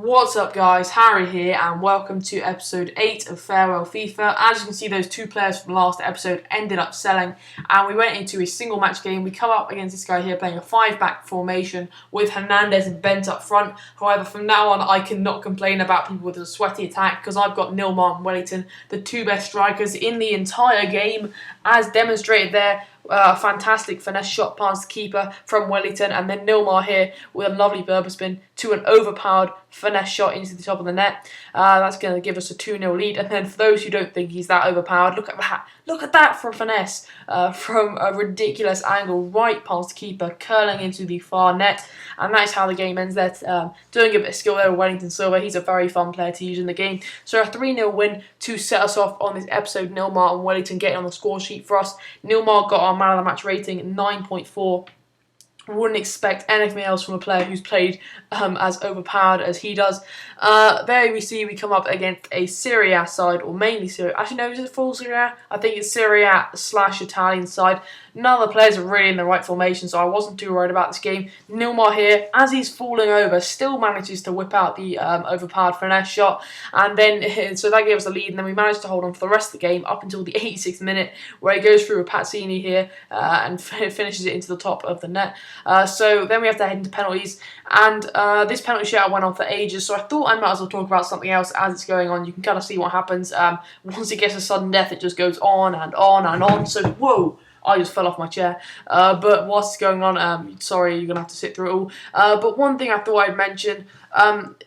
What's up guys, Harry here and welcome to episode 8 of Farewell FIFA. As you can see, those two players from last episode ended up selling and we went into a single match game. We come up against this guy here playing a 5-back formation with Hernandez and Bent up front. However, from now on I cannot complain about people with a sweaty attack because I've got Nilmar and Wellington, the two best strikers in the entire game, as demonstrated there. Fantastic finesse shot past the keeper from Wellington, and then Nilmar here with a lovely Berber spin to an overpowered finesse shot into the top of the net. That's going to give us a 2-0 lead, and then for those who don't think he's that overpowered, look at that. Look at that for a finesse from a ridiculous angle right past the keeper, curling into the far net, and that is how the game ends there. Doing a bit of skill there with Wellington Silva. He's a very fun player to use in the game. So a 3-0 win to set us off on this episode. Nilmar and Wellington getting on the score sheet for us. Nilmar got our man of the match rating 9.4. Wouldn't expect anything else from a player who's played as overpowered as he does. There we see we come up against a Serie A side, or mainly Serie A. Actually, no, is it full Serie A? I think it's Serie A / Italian side. None of the players are really in the right formation, so I wasn't too worried about this game. Nilmar here, as he's falling over, still manages to whip out the overpowered finesse shot, and then so that gave us the lead, and then we managed to hold on for the rest of the game up until the 86th minute, where he goes through with Pazzini here and finishes it into the top of the net. So then we have to head into penalties, and this penalty shootout went on for ages, so I thought I might as well talk about something else as it's going on. You can kind of see what happens. Once it gets a sudden death, it just goes on and on and on, so whoa! I just fell off my chair. But whilst it's going on, sorry, you're going to have to sit through it all. But one thing I thought I'd mention,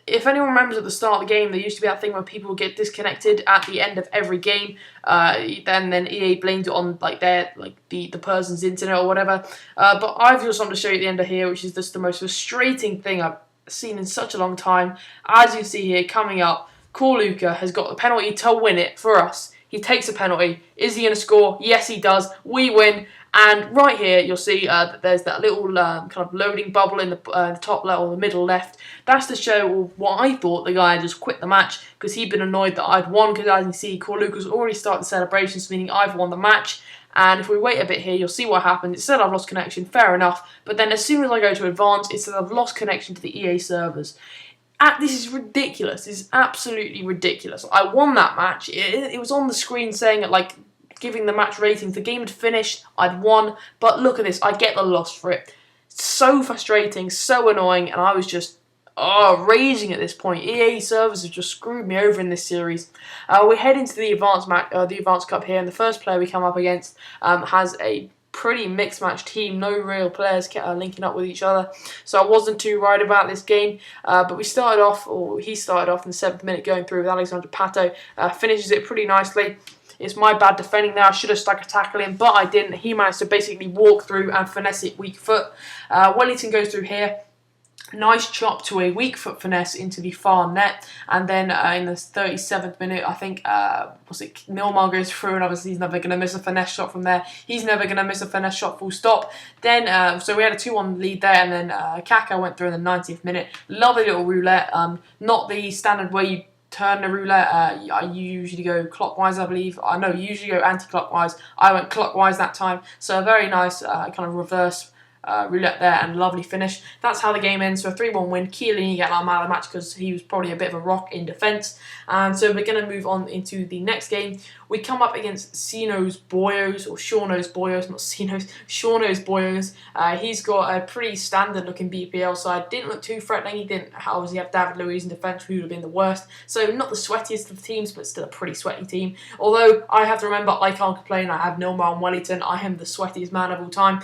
if anyone remembers at the start of the game, there used to be that thing where people would get disconnected at the end of every game. Then EA blamed it on the person's internet or whatever. But I've got something to show you at the end of here, which is just the most frustrating thing I've seen in such a long time. As you see here, coming up, Luca has got the penalty to win it for us. He takes a penalty. Is he going to score? Yes, he does. We win. And right here, you'll see that there's that little kind of loading bubble in the top left or the middle left. That's to show what I thought the guy had just quit the match because he'd been annoyed that I'd won. Because as you see, Luca's already started the celebrations, meaning I've won the match. And if we wait a bit here, you'll see what happens. It said I've lost connection. Fair enough. But then as soon as I go to advance, it says I've lost connection to the EA servers. This is ridiculous. This is absolutely ridiculous. I won that match. It was on the screen saying giving the match ratings. The game had finished. I'd won. But look at this. I get the loss for it. It's so frustrating, so annoying, and I was just raging at this point. EA servers have just screwed me over in this series. We head into the Advanced Cup here, and the first player we come up against has a pretty mixed match team. No real players linking up with each other, so I wasn't too worried about this game. But he started off in the 7th minute going through with Alexandre Pato. Finishes it pretty nicely. It's my bad defending there. I should have stuck a tackle in, but I didn't. He managed to basically walk through and finesse it weak foot. Wellington goes through here. Nice chop to a weak foot finesse into the far net, and then in the 37th minute, I think Nilmar goes through, and obviously he's never going to miss a finesse shot from there. He's never going to miss a finesse shot, full stop. Then so we had a 2-1 lead there, and then Kaká went through in the 90th minute. Lovely little roulette, not the standard way you turn the roulette. You usually go clockwise, I believe. No, you usually go anti-clockwise. I went clockwise that time, so a very nice kind of reverse roulette there, and lovely finish. That's how the game ends. So a 3-1 win. Chiellini getting our man of the match because he was probably a bit of a rock in defence. And so we're going to move on into the next game. We come up against Shauno's Boyos, not Sino's, Shauno's Boyos. He's got a pretty standard looking BPL side. Didn't look too threatening. He didn't obviously have David Luiz in defence, who would have been the worst. So not the sweatiest of teams, but still a pretty sweaty team. Although I have to remember, I can't complain. I have Nilmar and Wellington. I am the sweatiest man of all time.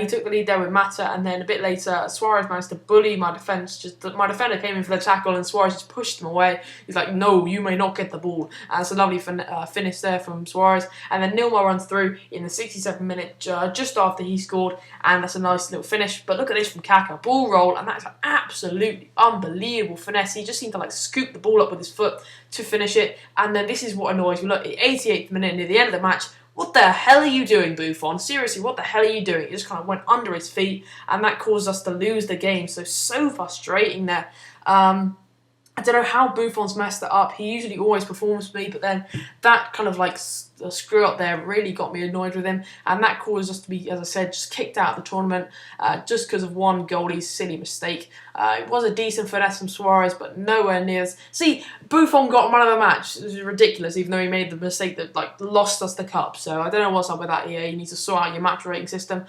He took the lead there with Mata, and then a bit later, Suarez managed to bully my defence. My defender came in for the tackle, and Suarez just pushed him away. He's like, "No, you may not get the ball." And it's a lovely finish there from Suarez. And then Nilmar runs through in the 67th minute, just after he scored, and that's a nice little finish. But look at this from Kaká, ball roll, and that's an absolutely unbelievable finesse. He just seemed to scoop the ball up with his foot to finish it. And then this is what annoys me. Look, at the 88th minute, near the end of the match. What the hell are you doing, Buffon? Seriously, what the hell are you doing? It just kind of went under his feet, and that caused us to lose the game. So frustrating there. I don't know how Buffon's messed that up. He usually always performs for me, but then that kind of the screw up there really got me annoyed with him, and that caused us to be, as I said, just kicked out of the tournament just because of one goalie's silly mistake. It was a decent finesse from Suarez, but nowhere near as... See, Buffon got man of the match. This is ridiculous, even though he made the mistake that lost us the cup. So I don't know what's up with that EA. You need to sort out your match rating system.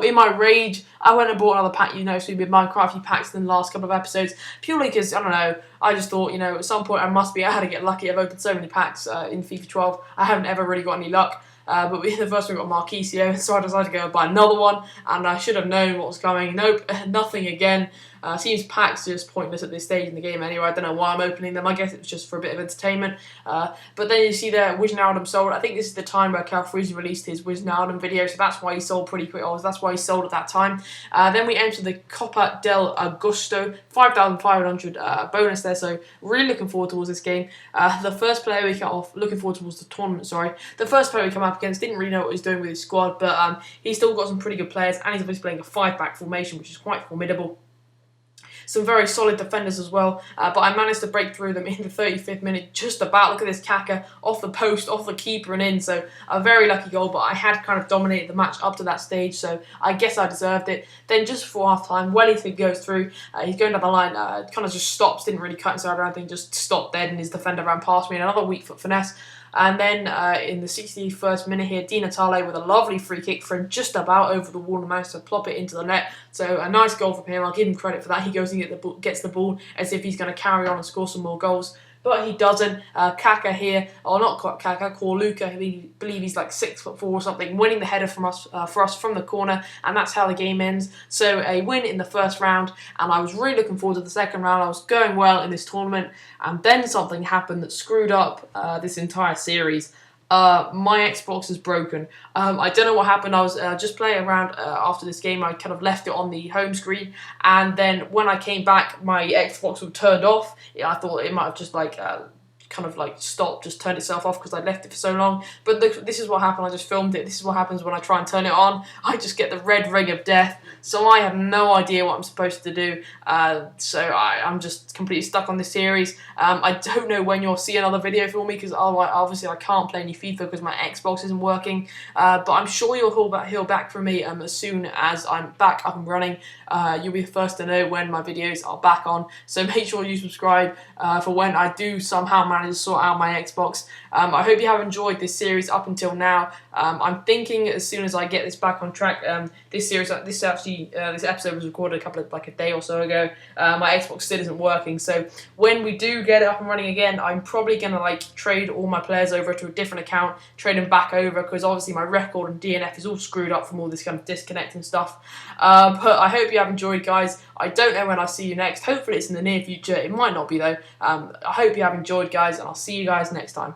In my rage, I went and bought another pack. So we did quite a few packs in the last couple of episodes, purely because, I don't know, I just thought, at some point I must be able to get lucky. I've opened so many packs in FIFA 12. I haven't ever really got any luck. But the first one got Marquisio, so I decided to go and buy another one, and I should have known what was coming. Nope, nothing again. Seems packs just pointless at this stage in the game anyway. I don't know why I'm opening them. I guess it was just for a bit of entertainment. But then you see there, Wijnaldum sold. I think this is the time where Calfreezy released his Wijnaldum video, so that's why he sold pretty quick. That's why he sold at that time. Then we enter the Copa del Agosto, 5,500 bonus there, so really looking forward towards this game. The first player we come off, looking forward towards the tournament, sorry. The first player we come up against didn't really know what he was doing with his squad, but he's still got some pretty good players, and he's obviously playing a 5-back formation, which is quite formidable. Some very solid defenders as well, but I managed to break through them in the 35th minute, just about. Look at this Kaka, off the post, off the keeper and in, so a very lucky goal, but I had kind of dominated the match up to that stage, so I guess I deserved it. Then just before half-time, Wellington goes through, he's going down the line, kind of just stops, didn't really cut inside or anything, just stopped dead, and his defender ran past me, and another weak foot finesse. And then in the 61st minute here, Di Natale with a lovely free kick from just about over the wall and managed to plop it into the net. So a nice goal from him. I'll give him credit for that. He goes and gets the ball as if he's going to carry on and score some more goals. But he doesn't. Kaka here, or not Kaka, Luca. I believe he's like 6'4" or something, winning the header for us from the corner, and that's how the game ends. So a win in the first round, and I was really looking forward to the second round. I was going well in this tournament, and then something happened that screwed up this entire series. My Xbox is broken. I don't know what happened. I was just playing around after this game. I kind of left it on the home screen, and then when I came back, my Xbox was turned off. I thought it might have just stopped, just turned itself off because I left it for so long. But this is what happened. I just filmed it. This is what happens when I try and turn it on. I just get the red ring of death. So I have no idea what I'm supposed to do. So I'm just completely stuck on this series. I don't know when you'll see another video for me because obviously I can't play any FIFA because my Xbox isn't working. But I'm sure you'll hear back from me as soon as I'm back up and running. You'll be the first to know when my videos are back on. So make sure you subscribe for when I do somehow manage to sort out my Xbox. I hope you have enjoyed this series up until now. I'm thinking as soon as I get this back on track, this episode was recorded a day or so ago. My Xbox still isn't working, so when we do get it up and running again, I'm probably gonna trade all my players over to a different account, trade them back over, because obviously my record and DNF is all screwed up from all this kind of disconnecting stuff. But I hope you have enjoyed, guys. I don't know when I'll see you next. Hopefully it's in the near future. It might not be though. I hope you have enjoyed, guys, and I'll see you guys next time.